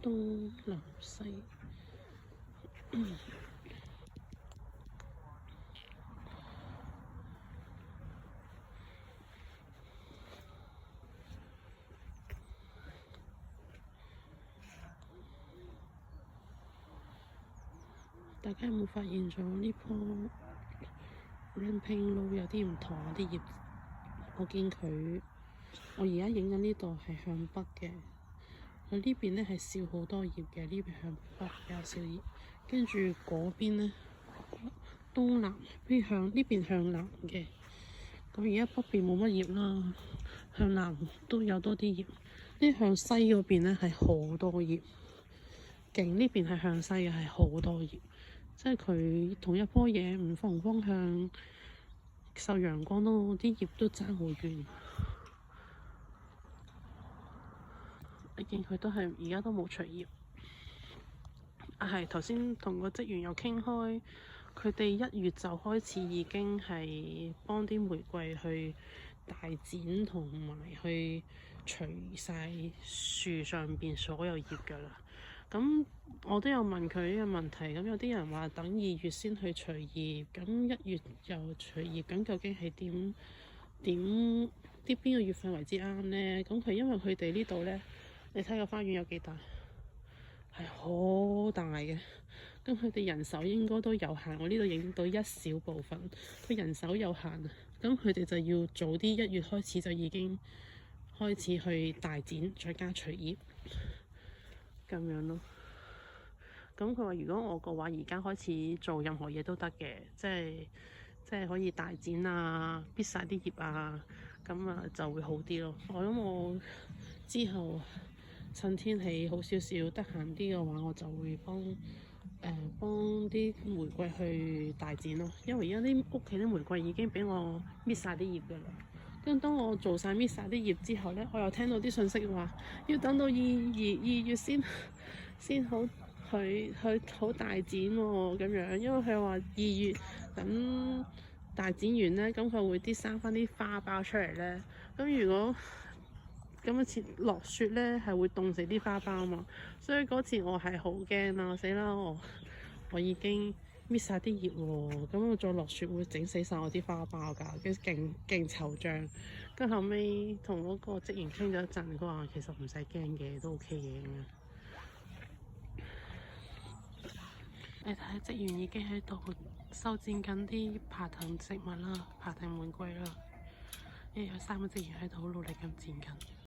東南西。大家有冇發現咗呢棵 Ramping Rose 有啲唔同啲葉？我見佢，我而家影緊呢度係向北嘅，佢呢邊咧係少好多葉嘅，呢邊向北比較少葉，跟住嗰邊咧東南，呢邊向南嘅。咁而家北邊冇乜葉啦，向南都有多啲葉。呢向西嗰邊咧係好多葉，勁呢邊係向西嘅係好多葉，即係佢同一棵嘢唔同方向受陽光都啲葉都爭好遠。你見佢都係而家都冇除葉。係頭先同個職員有傾開，佢哋1月就開始已經係幫啲玫瑰去大剪同埋去除晒樹上邊所有葉㗎啦。咁我都有問佢呢個問題，咁有啲人話等2月先去除葉，咁1月又除葉，咁究竟係點啲邊個月份為之啱呢？咁佢因為佢哋呢度呢，你睇個花園有幾大？係好大嘅，咁佢哋人手應該都有限。我呢度影到一小部分，佢人手有限啊，咁佢哋就要早啲1月開始就已經開始去大剪，再加除葉咁樣咯。咁佢話如果我嘅話，而家開始做任何嘢都得嘅，即係可以大剪啊，搣晒啲葉啊，咁啊就會好啲咯。我諗我之後趁天氣好少少，得閒啲嘅話，我就會幫啲玫瑰去大剪咯。因為而家啲屋企啲玫瑰已經俾我搣晒啲葉㗎啦。跟當我做晒搣晒啲葉之後呢，我又聽到啲信息話要等到二月先好去好大剪喎，咁樣。因為佢話2月等大剪完呢，咁佢會生翻啲花苞出嚟呢。咁如果咁一次落雪呢，係會凍死啲花苞嘛，所以嗰次我係好驚啦，死啦！我已經搣晒啲葉喎，咁我再落雪會整死晒我啲花苞㗎，跟住勁惆悵。跟後尾同嗰個職員傾咗一陣，佢話其實唔使驚嘅，都 OK 嘅咁樣。你睇職員已經喺度修剪緊啲爬藤植物啦，爬藤玫瑰啦，有3個職員喺度好努力咁剪緊。